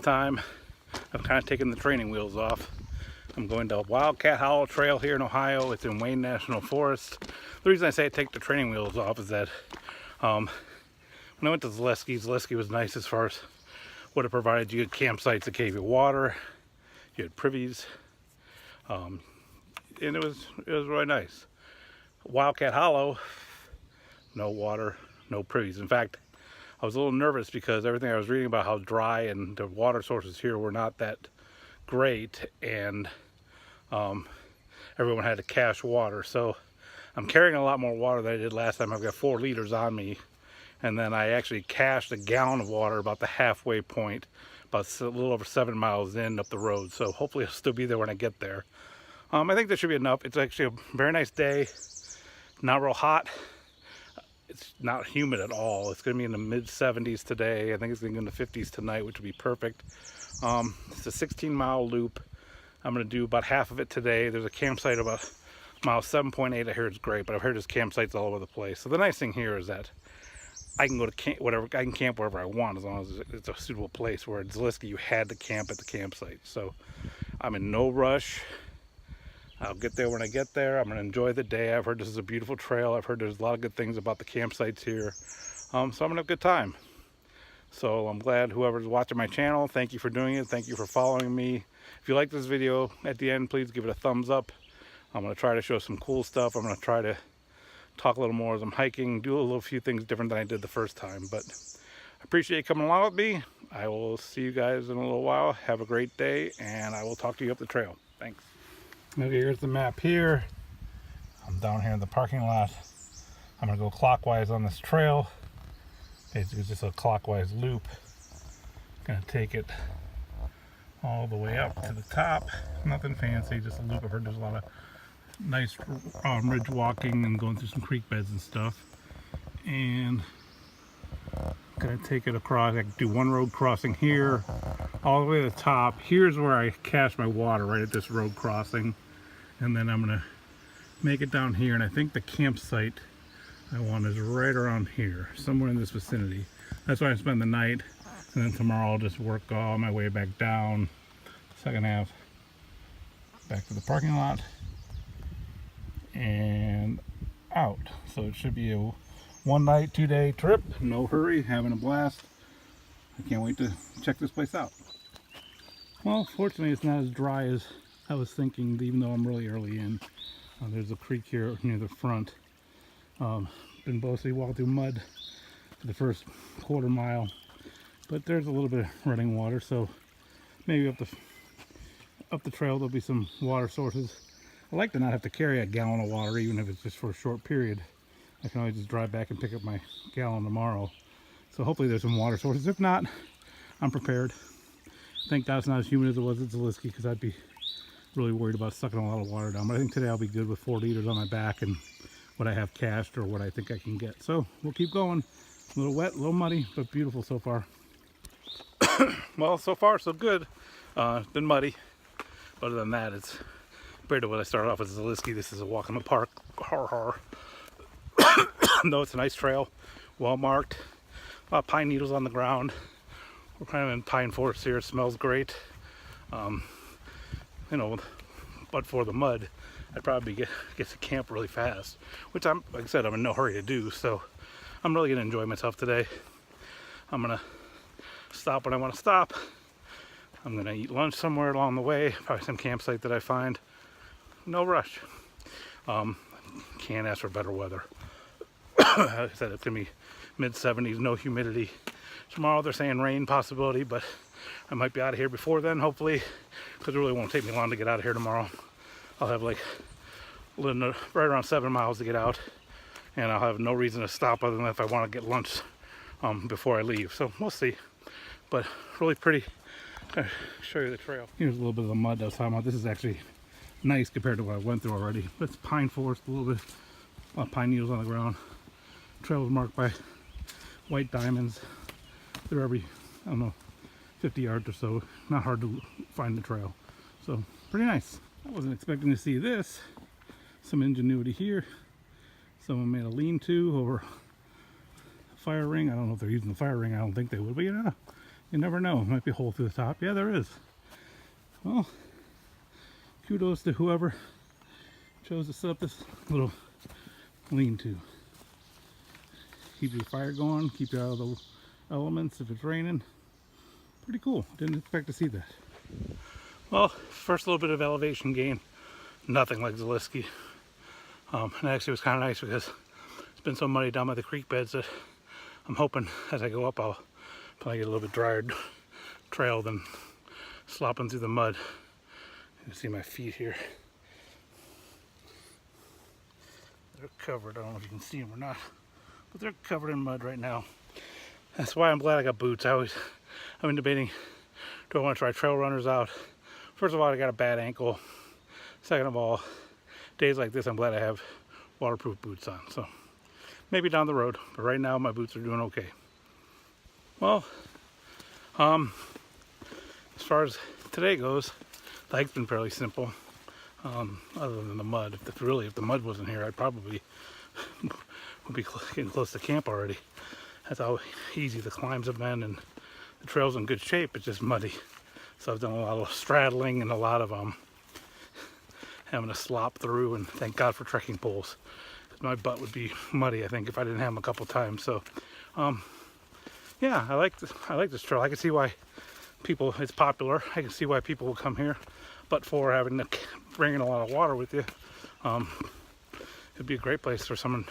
time, I've kind of taken the training wheels off. I'm going to Wildcat Hollow Trail here in Ohio. It's in Wayne National Forest. The reason I say I take the training wheels off is that when I went to Zaleski was nice as far as what it provided. You had campsites that gave you water, you had privies, and it was really nice. Wildcat Hollow, no water, no privies. In fact, I was a little nervous because everything I was reading about how dry and the water sources here were not that great, and everyone had to cache water. So I'm carrying a lot more water than I did last time. I've got 4 liters on me, and then I actually cached a gallon of water about the halfway point, about a little over 7 miles in up the road. So hopefully I'll still be there when I get there. I think that should be enough. It's actually a very nice day, not real hot. It's not humid at all. It's going to be in the mid 70s today. I think it's going to be in the 50s tonight, which would be perfect. It's a 16-mile loop. I'm going to do about half of it today. There's a campsite about mile 7.8. I hear it's great, but I've heard there's campsites all over the place. So the nice thing here is that I can go to camp I can camp wherever I want as long as it's a suitable place. Where at Zaleski, you had to camp at the campsite. So I'm in no rush. I'll get there when I get there. I'm going to enjoy the day. I've heard this is a beautiful trail. I've heard there's a lot of good things about the campsites here. So I'm going to have a good time. So I'm glad whoever's watching my channel, thank you for doing it. Thank you for following me. If you like this video at the end, please give it a thumbs up. I'm going to try to show some cool stuff. I'm going to try to talk a little more as I'm hiking, do a few things different than I did the first time. But I appreciate you coming along with me. I will see you guys in a little while. Have a great day, and I will talk to you up the trail. Thanks. Okay, here's the map here. I'm down here in the parking lot. I'm going to go clockwise on this trail. Basically, it's just a clockwise loop. Going to take it all the way up to the top. Nothing fancy, just a loop. I've heard there's a lot of nice ridge walking and going through some creek beds and stuff. And going to take it across. I can do one road crossing here, all the way to the top. Here's where I cache my water, right at this road crossing. And then I'm going to make it down here. And I think the campsite I want is right around here, somewhere in this vicinity. That's where I spend the night. And then tomorrow I'll just work all my way back down, second half, back to the parking lot and out. So it should be a 1 night, 2 day trip. No hurry, having a blast. I can't wait to check this place out. Well, fortunately it's not as dry as I was thinking, even though I'm really early in. There's a creek here near the front. Been mostly walking through mud for the first quarter mile, but there's a little bit of running water, so maybe up the trail there'll be some water sources. I like to not have to carry a gallon of water, even if it's just for a short period. I can always just drive back and pick up my gallon tomorrow. So hopefully there's some water sources. If not, I'm prepared. Thank God it's not as humid as it was at Zaleski, because I'd be really worried about sucking a lot of water down. But I think today I'll be good with 4 liters on my back and what I have cached or what I think I can get. So we'll keep going. A little wet, a little muddy, but beautiful so far. Well, so far so good. It's been muddy. But other than that, it's compared to what I started off with Zaleski, this is a walk in the park. Har har. No, it's a nice trail, well marked. A lot of pine needles on the ground. We're kind of in pine forest here. It smells great. You know, but for the mud, I'd probably get to camp really fast, which like I said, I'm in no hurry to do. So I'm really gonna enjoy myself today. I'm gonna stop when I want to stop. I'm gonna eat lunch somewhere along the way, probably some campsite that I find. No rush. Can't ask for better weather. Like I said, it's gonna be mid 70s, no humidity. Tomorrow they're saying rain possibility, but I might be out of here before then, hopefully, because it really won't take me long to get out of here tomorrow. I'll have like right around 7 miles to get out, and I'll have no reason to stop other than if I want to get lunch before I leave. So we'll see. But really pretty. I'll show you the trail. Here's a little bit of the mud I was talking about. This is actually nice compared to what I went through already. But it's pine forest, a little bit of pine needles on the ground. Trail is marked by white diamonds. They're every, I don't know, 50 yards or so. Not hard to find the trail. So pretty nice. I wasn't expecting to see this. Some ingenuity here. Someone made a lean-to over a fire ring. I don't know if they're using the fire ring. I don't think they would, but you know, You never know. Might be a hole through the top. Yeah, there is. Well, kudos to whoever chose to set up this little lean-to. Keep your fire going, keep you out of the elements if it's raining. Pretty cool. Didn't expect to see that. Well, first little bit of elevation gain. Nothing like Zaleski. And actually it was kind of nice because it's been so muddy down by the creek beds that I'm hoping as I go up I'll probably get a little bit drier trail than slopping through the mud. You can see my feet here. They're covered. I don't know if you can see them or not, but they're covered in mud right now. That's why I'm glad I got boots. I've been debating, do I want to try trail runners out? First of all, I got a bad ankle. Second of all, days like this, I'm glad I have waterproof boots on. So maybe down the road, but right now my boots are doing okay. Well, as far as today goes, the hike's been fairly simple. Other than the mud. If the mud wasn't here, I'd probably would be getting close to camp already. That's how easy the climbs have been, and the trail's in good shape. It's just muddy. So I've done a lot of straddling and a lot of having to slop through. And thank God for trekking poles, because my butt would be muddy, I think, if I didn't have them a couple times. So, yeah, I like this trail. I can see why it's popular. I can see why people will come here. But for bringing a lot of water with you, it'd be a great place for someone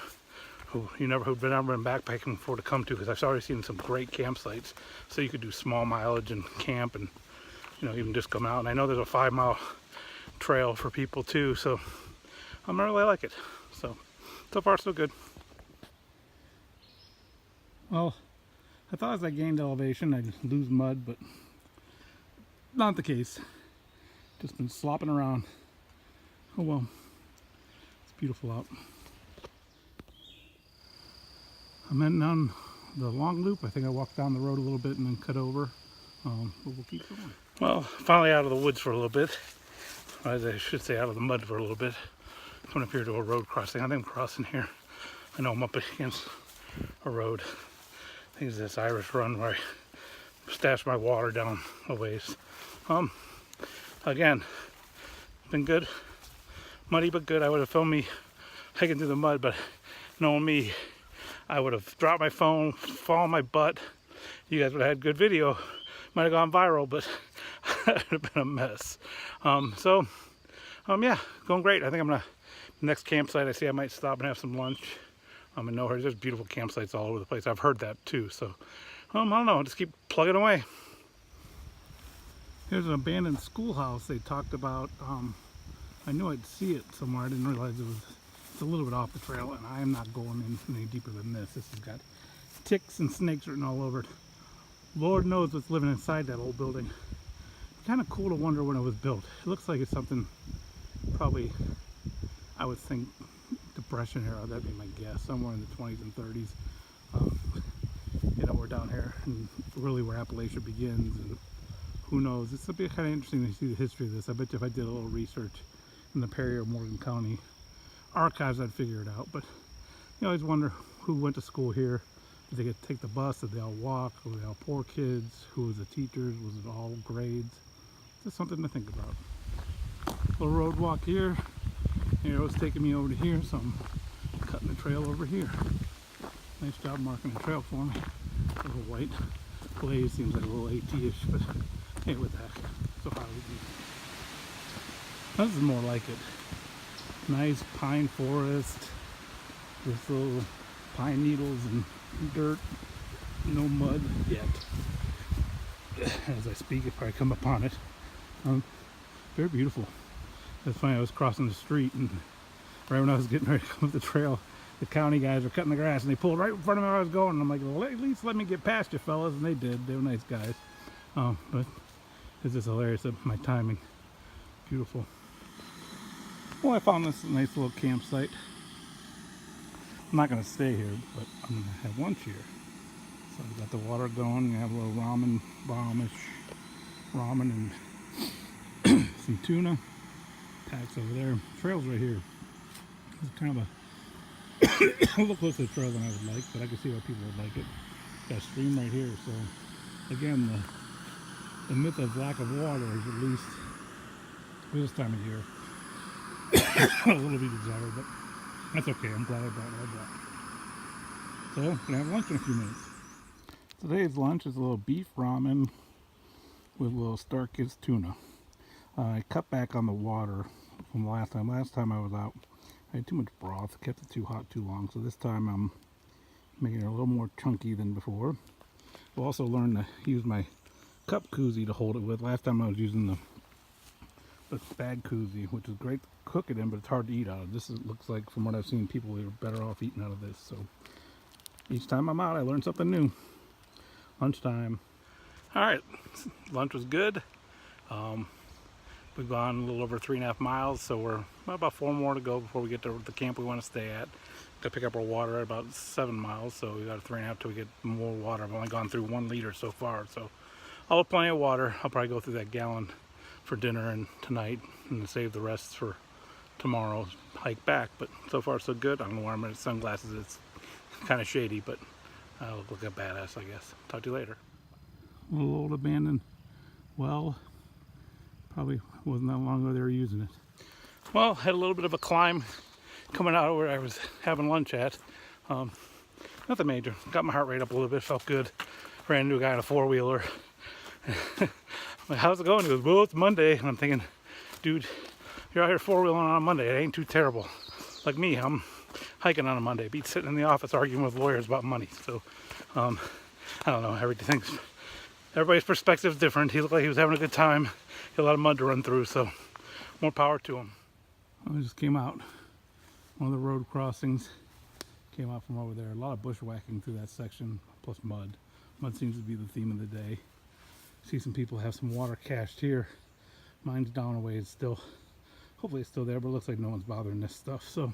who'd never been backpacking before to come to, because I've already seen some great campsites. So you could do small mileage and camp, and even just come out. And I know there's a 5-mile trail for people too, so I really like it. So far so good. Well, I thought as I gained elevation I'd lose mud, but not the case. Just been slopping around. Oh well, it's beautiful out. I'm heading down the long loop. I think I walked down the road a little bit and then cut over, but we'll keep going. Well, finally out of the woods for a little bit. As I should say, out of the mud for a little bit. Coming up here to a road crossing. I think I'm crossing here. I know I'm up against a road. I think it's this Irish Run where I stashed my water down a ways. Again, been good. Muddy but good. I would have filmed me hiking through the mud, but knowing me, I would have dropped my phone, fallen on my butt. You guys would have had good video. Might have gone viral, but it would have been a mess. Yeah, going great. I think I'm gonna, next campsite I see, I might stop and have some lunch. I'm in no hurry. There's beautiful campsites all over the place. I've heard that too. So, I don't know. Just keep plugging away. Here's an abandoned schoolhouse they talked about. I knew I'd see it somewhere. I didn't realize it's a little bit off the trail, and I am not going in any deeper than this. This has got ticks and snakes written all over it. Lord knows what's living inside that old building. Kind of cool to wonder when it was built. It looks like it's something probably, I would think, Depression era. That'd be my guess. Somewhere in the 20s and 30s. We're down here, and really where Appalachia begins, and who knows. It's a bit kind of interesting to see the history of this. I bet you if I did a little research in the Perry or Morgan County archives, I'd figure it out. But you always wonder who went to school here. Did they get to take the bus? Did they all walk? Were they all poor kids? Who was the teachers? Was it all grades? Just something to think about. Little road walk here. Arrow's taking me over to here, so I'm cutting the trail over here. Nice job marking the trail for me. A little white glaze seems like a little AT-ish, but hey, what the heck? So how do we do? This is more like it. Nice pine forest with little pine needles and dirt. No mud yet. As I speak, if I come upon it. Very beautiful. It's funny, I was crossing the street, and right when I was getting ready to come up the trail, the county guys were cutting the grass, and they pulled right in front of me where I was going. And I'm like, well, at least let me get past you fellas, and they did. They were nice guys. But it's just hilarious at my timing. Beautiful. Well, I found this nice little campsite. I'm not going to stay here, but I'm going to have lunch here. So I've got the water going, I have a little ramen, ramen and some tuna. Packs over there. Trail's right here. It's kind of a little closer to the trail than I would like, but I can see why people would like it. Got a stream right here, so again, the myth of lack of water is, at least for this time of year, a little bit desired, but that's okay. I'm glad I brought what I brought. So, I'm gonna have lunch in a few minutes. Today's lunch is a little beef ramen with a little Starkist tuna. I cut back on the water from last time. Last time I was out, I had too much broth, kept it too hot too long. So this time I'm making it a little more chunky than before. I've also learned to use my cup koozie to hold it with. Last time I was using the bag koozie, which is great to cook it in, but it's hard to eat out of. This looks like, from what I've seen, people are better off eating out of this. So each time I'm out, I learn something new. Lunchtime. All right, lunch was good. We've gone a little over 3.5 miles, so we're about 4 more to go before we get to the camp we want to stay at. Got to pick up our water at about 7 miles, so we got 3.5 till we get more water. I've only gone through 1 liter so far, so I'll have plenty of water. I'll probably go through that gallon for dinner and tonight, and save the rest for tomorrow's hike back. But so far so good. I don't know why I'm wearing sunglasses. It's kind of shady, but I look like a badass, I guess. Talk to you later. A little old abandoned well. Probably wasn't that long ago they were using it. Well, had a little bit of a climb coming out of where I was having lunch at. Nothing major. Got my heart rate up a little bit. Felt good. Ran into a guy in a 4-wheeler. Like, how's it going? He goes, well, it's Monday. And I'm thinking, dude, you're out here 4-wheeling on a Monday. It ain't too terrible. Like me, I'm hiking on a Monday. Beat sitting in the office arguing with lawyers about money. So, I don't know. Everybody's perspective is different. He looked like he was having a good time. He had a lot of mud to run through, so more power to him. I just came out. One of the road crossings. Came out from over there. A lot of bushwhacking through that section, plus mud. Mud seems to be the theme of the day. See some people have some water cached here. Mine's down a ways still. Hopefully it's still there, but it looks like no one's bothering this stuff. So a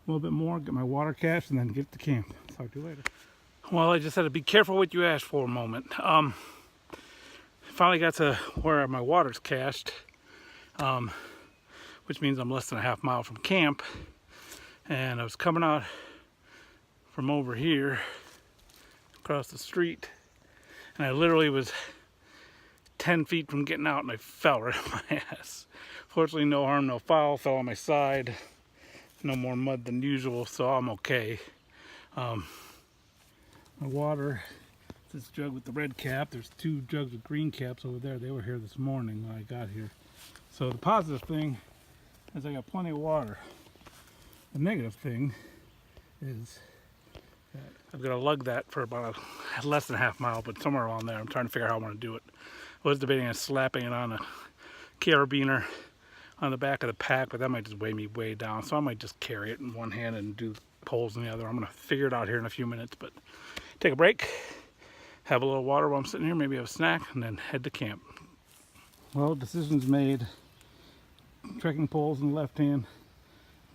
little bit more, get my water cached, and then get to camp. Talk to you later. Well, I just had to be careful what you asked for a moment. Finally got to where my water's cached, which means I'm less than a half mile from camp. And I was coming out from over here, across the street, and I literally was 10 feet from getting out, and I fell right on my ass. Fortunately, no harm, no foul. Fell on my side. No more mud than usual, so I'm okay. My water, this jug with the red cap. There's 2 jugs with green caps over there. They were here this morning when I got here. So the positive thing is I got plenty of water. The negative thing is that I've got to lug that for about less than a half mile, but somewhere around there. I'm trying to figure out how I want to do it. I was debating on slapping it on a carabiner on the back of the pack, but that might just weigh me way down. So I might just carry it in one hand and do poles in the other. I'm going to figure it out here in a few minutes, but take a break, have a little water while I'm sitting here, maybe have a snack, and then head to camp. Well, decisions made. Trekking poles in the left hand,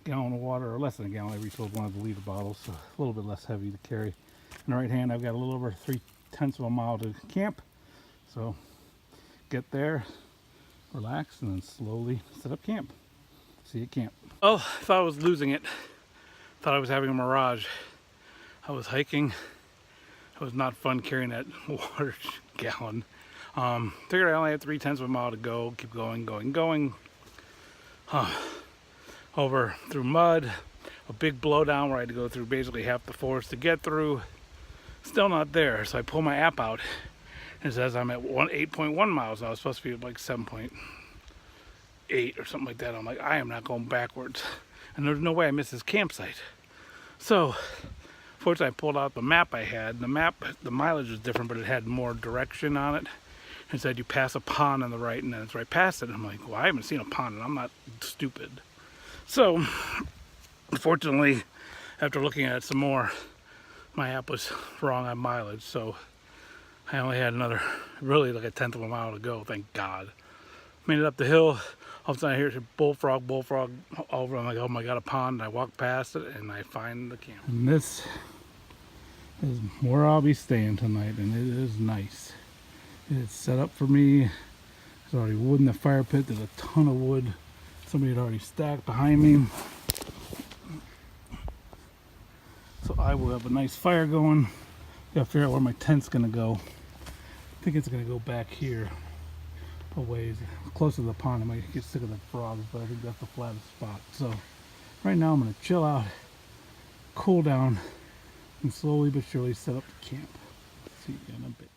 gallon of water, or less than a gallon. I refilled one of the liter bottles, so a little bit less heavy to carry. In the right hand, I've got a little over 3/10 of a mile to camp. So get there, relax, and then slowly set up camp. See you at camp. Oh, I thought I was losing it. Thought I was having a mirage. I was hiking. It was not fun carrying that water gallon. Figured I only had 3/10 of a mile to go. Keep going. Over through mud, a big blowdown where I had to go through basically half the forest to get through. Still not there, so I pull my app out and it says I'm at 8.1 miles. I was supposed to be at like 7.8 or something like that. I'm like, I am not going backwards, and there's no way I missed this campsite. So fortunately I pulled out the map I had. The map, the mileage was different, but it had more direction on it. It said you pass a pond on the right, and then it's right past it. And I'm like, well, I haven't seen a pond, and I'm not stupid. So, unfortunately, after looking at it some more, my app was wrong on mileage. So, I only had another, really like 1/10 of a mile to go, thank God. Made it up the hill. All of a sudden I hear bullfrog over. I'm like, oh my God, a pond. And I walk past it, and I find the camp. And this is where I'll be staying tonight, and it is nice. It's set up for me. There's already wood in the fire pit. There's a ton of wood somebody had already stacked behind me. So I will have a nice fire going. Gotta figure out where my tent's gonna go. I think it's going to go back here a ways, closer to the pond. I might get sick of the frogs, but I think that's the flattest spot. So right now I'm going to chill out, cool down, and slowly but surely set up the camp. See you in a bit.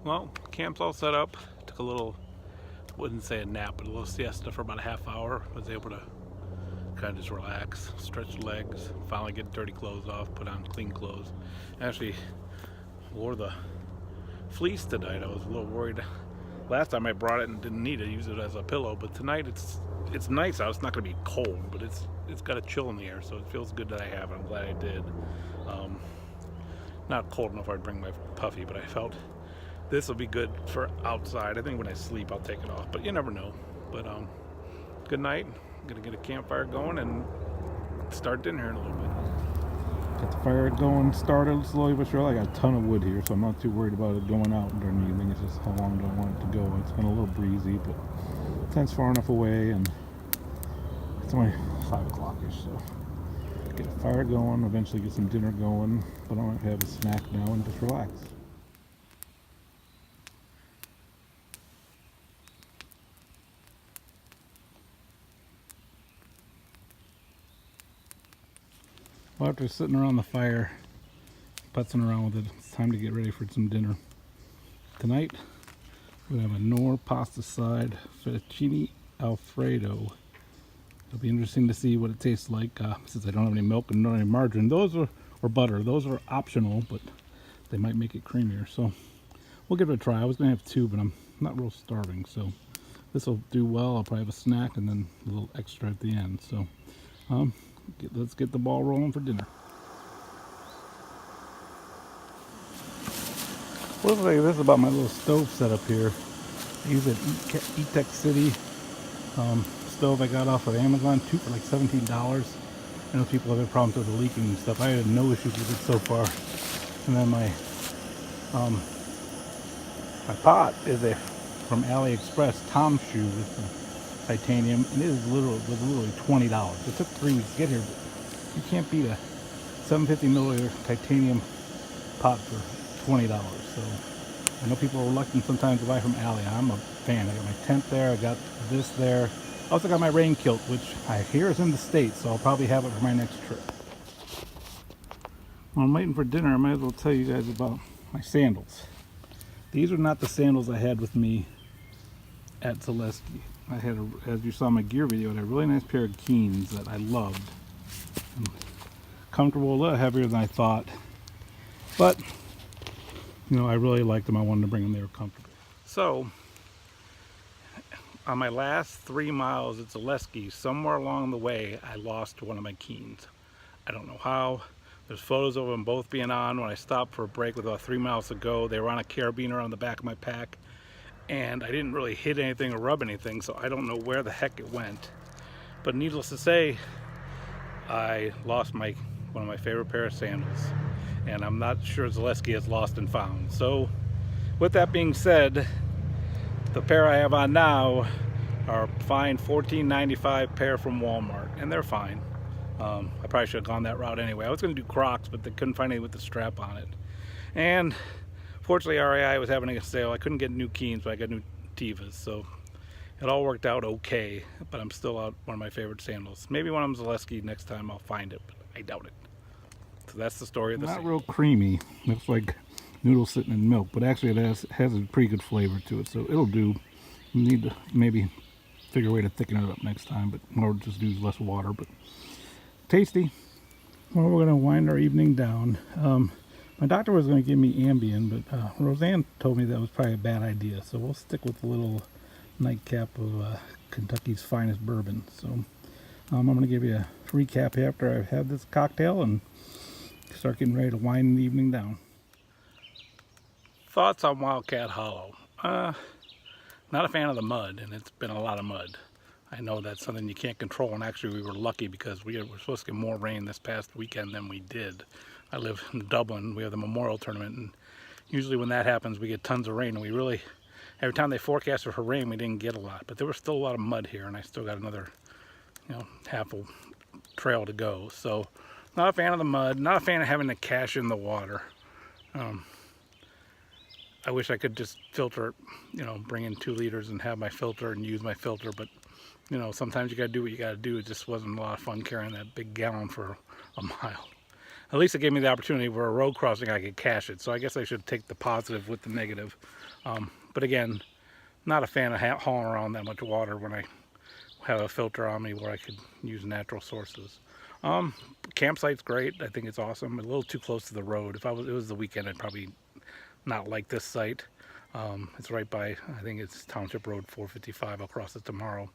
Well, camp's all set up. Took a little, wouldn't say a nap, but a little siesta for about a half hour. Was able to kind of just relax, stretch legs, finally get dirty clothes off, put on clean clothes. Actually wore the fleece tonight. I was a little worried. Last time I brought it and didn't need it, use it as a pillow, but tonight it's nice out. It's not going to be cold, but it's got a chill in the air, so it feels good that I have it. I'm glad I did. Not cold enough I'd bring my puffy, but I felt this will be good for outside. I think when I sleep I'll take it off, but you never know. But good night. I'm gonna get a campfire going and start dinner here in a little bit. Got the fire going, started slowly but surely. I got a ton of wood here, so I'm not too worried about it going out during the evening. It's just how long do I want it to go. It's been a little breezy, but that's far enough away, and it's only 5 o'clock-ish, so get a fire going, eventually get some dinner going, but I want to have a snack now and just relax. Well, after sitting around the fire, putzing around with it, it's time to get ready for some dinner. Tonight, we have a Knorr pasta side fettuccine alfredo. It'll be interesting to see what it tastes like, since I don't have any milk and don't have any margarine. Or butter. Those are optional, but they might make it creamier. So we'll give it a try. I was going to have 2, but I'm not real starving. So this will do well. I'll probably have a snack and then a little extra at the end. So let's get the ball rolling for dinner. What if I say this about my little stove setup here? I use an E-Tech City stove I got off of Amazon, 2 for like $17. I know people have had problems with the leaking and stuff. I had no issues with it so far. And then my pot is from AliExpress Tom shoe with titanium, and it was literally $20. It took 3 weeks to get here, but you can't beat a 750 milliliter titanium pot for $20. So I know people are reluctant sometimes to buy from Ali. I'm a fan. I got my tent there. I got this there. I also got my rain kilt, which I hear is in the States, so I'll probably have it for my next trip. While I'm waiting for dinner, I might as well tell you guys about my sandals. These are not the sandals I had with me at Zaleski. I had, as you saw in my gear video, I had a really nice pair of Keens that I loved. Comfortable, a little heavier than I thought, but you know, I really liked them. I wanted to bring them. They were comfortable. So on my last 3 miles at Zaleski, somewhere along the way, I lost one of my Keens. I don't know how. There's photos of them both being on. When I stopped for a break with about 3 miles to go, they were on a carabiner on the back of my pack, and I didn't really hit anything or rub anything, so I don't know where the heck it went. But needless to say, I lost one of my favorite pair of sandals, and I'm not sure Zaleski has lost and found. So with that being said, the pair I have on now are fine, $14.95 pair from Walmart, and they're fine. I probably should have gone that route anyway. I was going to do Crocs, but they couldn't find any with the strap on it. And fortunately, REI was having a sale. I couldn't get new Keens, but I got new Tevas, so it all worked out okay. But I'm still out one of my favorite sandals. Maybe when I'm Zaleski next time I'll find it, but I doubt it. So that's the story of the sandal. Not real creamy. Looks like noodles sitting in milk, but actually it has a pretty good flavor to it, so it'll do. You need to maybe figure a way to thicken it up next time, but or just use less water. But tasty. Well, we're going to wind our evening down. My doctor was going to give me Ambien, but Roseanne told me that was probably a bad idea, so we'll stick with the little nightcap of Kentucky's finest bourbon. So I'm going to give you a recap after I've had this cocktail and start getting ready to wind the evening down. Thoughts on Wildcat Hollow? Not a fan of the mud, and it's been a lot of mud. I know that's something you can't control, and actually we were lucky because we were supposed to get more rain this past weekend than we did. I live in Dublin. We have the Memorial Tournament, and usually when that happens we get tons of rain, and we really, every time they forecasted for rain, we didn't get a lot, but there was still a lot of mud here, and I still got another, half a trail to go. So not a fan of the mud, not a fan of having to cache in the water. I wish I could just filter it, bring in 2 liters and have my filter and use my filter, but sometimes you gotta do what you gotta do. It just wasn't a lot of fun carrying that big gallon for a mile. At least it gave me the opportunity for a road crossing I could cache it, so I guess I should take the positive with the negative. But again, not a fan of hauling around that much water when I have a filter on me where I could use natural sources. Campsite's great. I think it's awesome. A little too close to the road. If it was the weekend, I'd probably not like this site. It's right by, I think it's Township Road 455. I'll cross it tomorrow.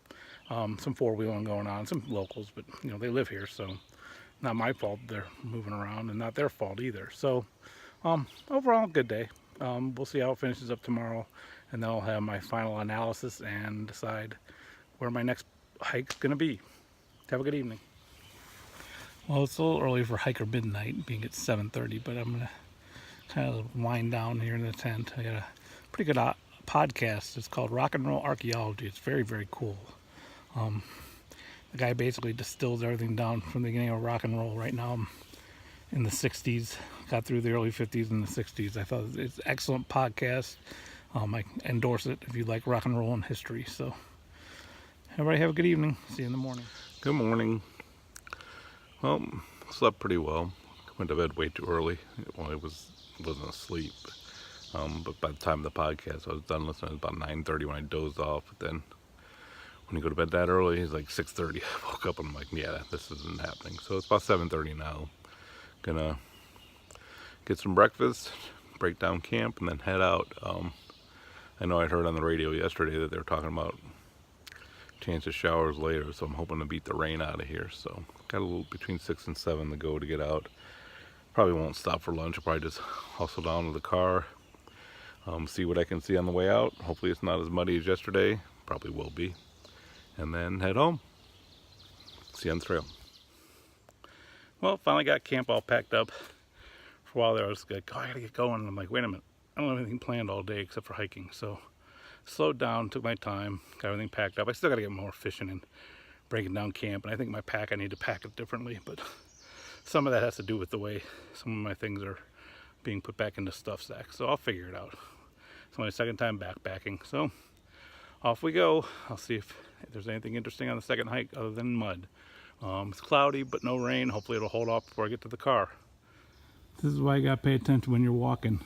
Some four-wheeling going on, some locals, but you know, they live here, so not my fault they're moving around, and not their fault either. So overall, good day. We'll see how it finishes up tomorrow, and then I'll have my final analysis and decide where my next hike's gonna be. Have a good evening. Well, it's a little early for hiker midnight, being it's 7:30, but I'm gonna kind of wind down here in the tent. I got a pretty good podcast. It's called Rock and Roll Archaeology. It's very, very cool. The guy basically distills everything down from the beginning of rock and roll. Right now I'm in the 60s, got through the early 50s and the 60s. I thought it's an excellent podcast. I endorse it if you like rock and roll and history. So everybody have a good evening. See you in the morning. Good morning. Well, slept pretty well. Went to bed way too early. Well, I wasn't asleep. But by the time of the podcast I was done listening, it was about 9:30 when I dozed off. But then when you go to bed that early, it's like 6:30. I woke up and I'm like, yeah, this isn't happening. So it's about 7:30 now. Gonna get some breakfast, break down camp, and then head out. I know I heard on the radio yesterday that they were talking about chance of showers later, so I'm hoping to beat the rain out of here. So got a little between 6 and 7 to go to get out. Probably won't stop for lunch. I'll probably just hustle down to the car, see what I can see on the way out. Hopefully it's not as muddy as yesterday. Probably will be. And then head home. See you on the trail. Well, finally got camp all packed up. For a while there I was like, oh, I gotta get going. And I'm like, wait a minute, I don't have anything planned all day except for hiking. So slowed down, took my time, got everything packed up. I still gotta get more fishing and breaking down camp, and I think my pack, I need to pack it differently, but some of that has to do with the way some of my things are being put back into stuff sacks, so I'll figure it out. It's my second time backpacking, so off we go. I'll see if there's anything interesting on the second hike other than mud. It's cloudy but no rain. Hopefully it'll hold off before I get to the car. This is why you gotta pay attention when you're walking.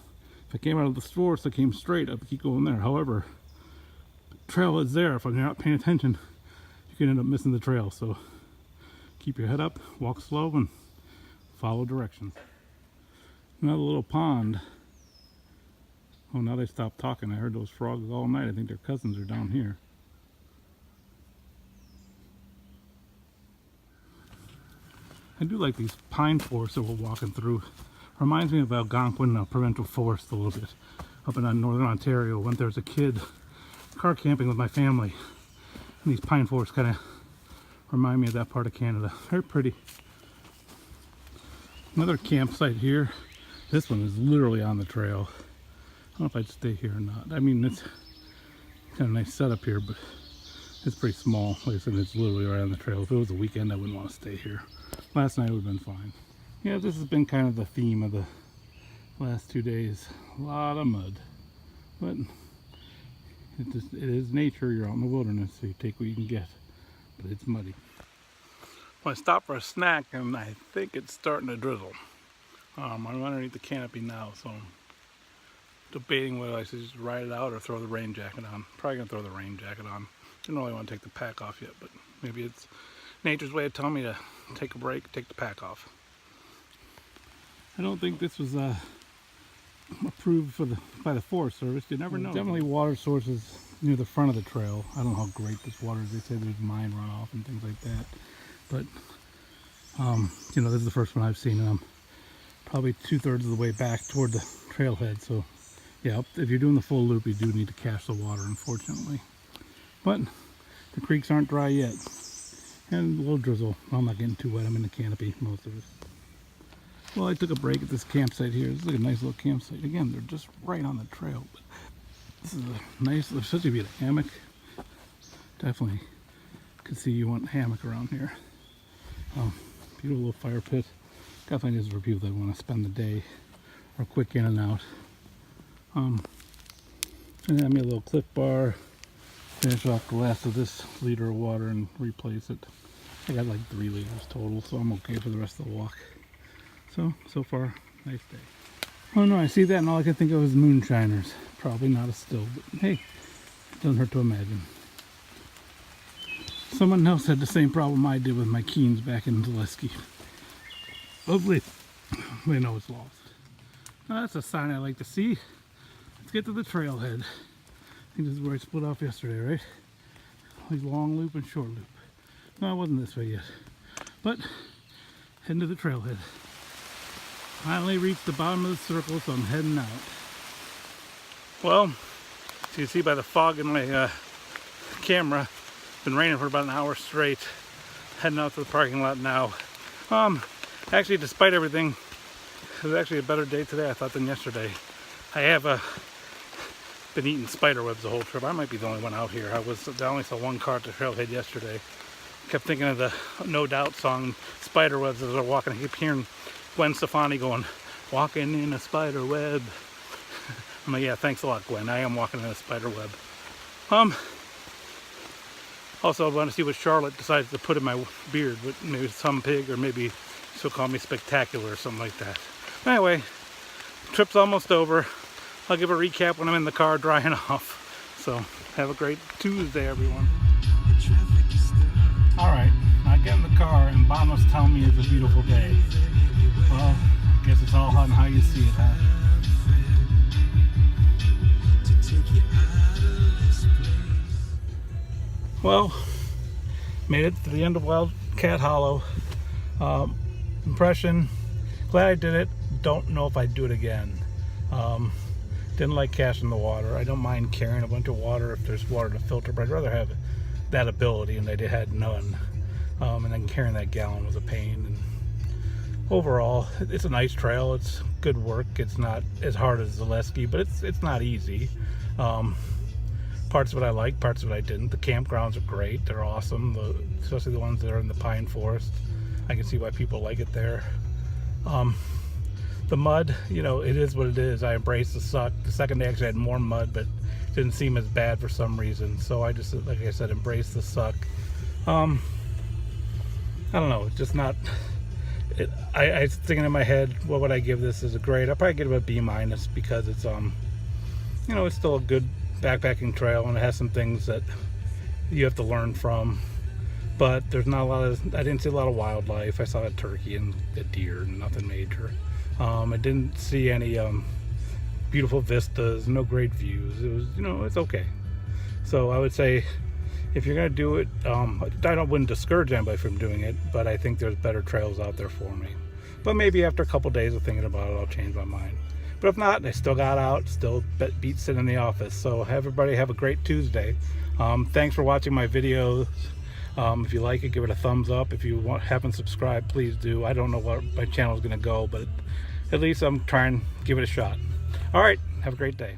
If I came out of the forest, I came straight, I'd keep going there. However, the trail is there. If I'm not paying attention, you can end up missing the trail. So keep your head up, walk slow, and follow directions. Another little pond. Oh, now they stopped talking. I heard those frogs all night. I think their cousins are down here. I do like these pine forests that we're walking through. Reminds me of Algonquin Provincial Forest a little bit. Up in northern Ontario, went there as a kid, car camping with my family. And these pine forests kind of remind me of that part of Canada. Very pretty. Another campsite here. This one is literally on the trail. I don't know if I'd stay here or not. I mean, it's kind of nice setup here, but it's pretty small. Like I said, it's literally right on the trail. If it was a weekend, I wouldn't want to stay here. Last night would have been fine. Yeah, this has been kind of the theme of the last 2 days. A lot of mud. But it is nature. You're out in the wilderness, so you take what you can get. But it's muddy. Well, I stopped for a snack, and I think it's starting to drizzle. I'm underneath the canopy now, so I'm debating whether I should just ride it out or throw the rain jacket on. Probably gonna throw the rain jacket on. Didn't really want to take the pack off yet, but maybe it's nature's way of telling me to take a break, take the pack off. I don't think this was approved by the Forest Service. You never know. Definitely water sources near the front of the trail. I don't know how great this water is. They say there's mine runoff and things like that. But, you know, this is the first one I've seen, and I'm probably 2/3 of the way back toward the trailhead. So, yeah, if you're doing the full loop, you do need to cache the water, unfortunately. But the creeks aren't dry yet. And a little drizzle. I'm not getting too wet. I'm in the canopy most of it. Well, I took a break at this campsite here. This is like a nice little campsite. Again, they're just right on the trail. But this is a nice, there's such a beautiful hammock. Definitely could see you want a hammock around here. Beautiful little fire pit. Definitely is for people that want to spend the day or quick in and out. And then me a little Cliff Bar. Finish off the last of this liter of water and replace it. I got like 3 liters total, so I'm okay for the rest of the walk. So far, nice day. Oh no, I see that and all I can think of is moonshiners. Probably not a still, but hey, it doesn't hurt to imagine. Someone else had the same problem I did with my Keens back in Zaleski. Hopefully they know it's lost. Now, that's a sign I like to see. Let's get to the trailhead. I think this is where I split off yesterday, right? Like long loop and short loop. No, it wasn't this way yet. But heading to the trailhead. Finally reached the bottom of the circle, so I'm heading out. Well, as you can see by the fog in my camera, it's been raining for about an hour straight. Heading out to the parking lot now. Actually, despite everything, it was actually a better day today, I thought, than yesterday. I have been eating spider webs the whole trip. I might be the only one out here. I only saw one car at the trailhead yesterday. Kept thinking of the No Doubt song, Spider Webs, as I was walking. I keep hearing Gwen Stefani going, walking in a spider web. I'm like, yeah, thanks a lot, Gwen. I am walking in a spider web. Also, I want to see what Charlotte decides to put in my beard. Maybe some pig, or maybe she'll call me spectacular or something like that. Anyway, trip's almost over. I'll give a recap when I'm in the car drying off. So, have a great Tuesday, everyone. Alright, I get in the car and Bono's telling me it's a beautiful day. Well, I guess it's all on how you see it, huh? Well, made it to the end of Wildcat Hollow. Impression, glad I did it. Don't know if I'd do it again. Didn't like cashing the water. I don't mind carrying a bunch of water if there's water to filter, but I'd rather have that ability, and they had none. And then carrying that gallon was a pain. And overall, it's a nice trail. It's good work. It's not as hard as Zaleski, but it's not easy. Parts of it I like, parts of it I didn't. The campgrounds are great. They're awesome, especially the ones that are in the pine forest. I can see why people like it there. The mud, you know, it is what it is. I embraced the suck. The second day actually had more mud, but didn't seem as bad for some reason. So I just, like I said, embraced the suck. I don't know, it's just not... I was thinking in my head, what would I give this as a grade? I'd probably give it a B- because it's, you know, it's still a good backpacking trail, and it has some things that you have to learn from. But there's not a lot of... I didn't see a lot of wildlife. I saw a turkey and a deer, and nothing major. I didn't see any beautiful vistas, no great views. It was, you know, it's okay. So I would say, if you're gonna do it, I wouldn't discourage anybody from doing it, but I think there's better trails out there for me. But maybe after a couple days of thinking about it, I'll change my mind. But if not, I still got out, still beat sitting in the office. So everybody have a great Tuesday. Thanks for watching my videos. If you like it, give it a thumbs up. If you haven't subscribed, please do. I don't know what my channel is going to go, but at least I'm trying to give it a shot. All right, have a great day.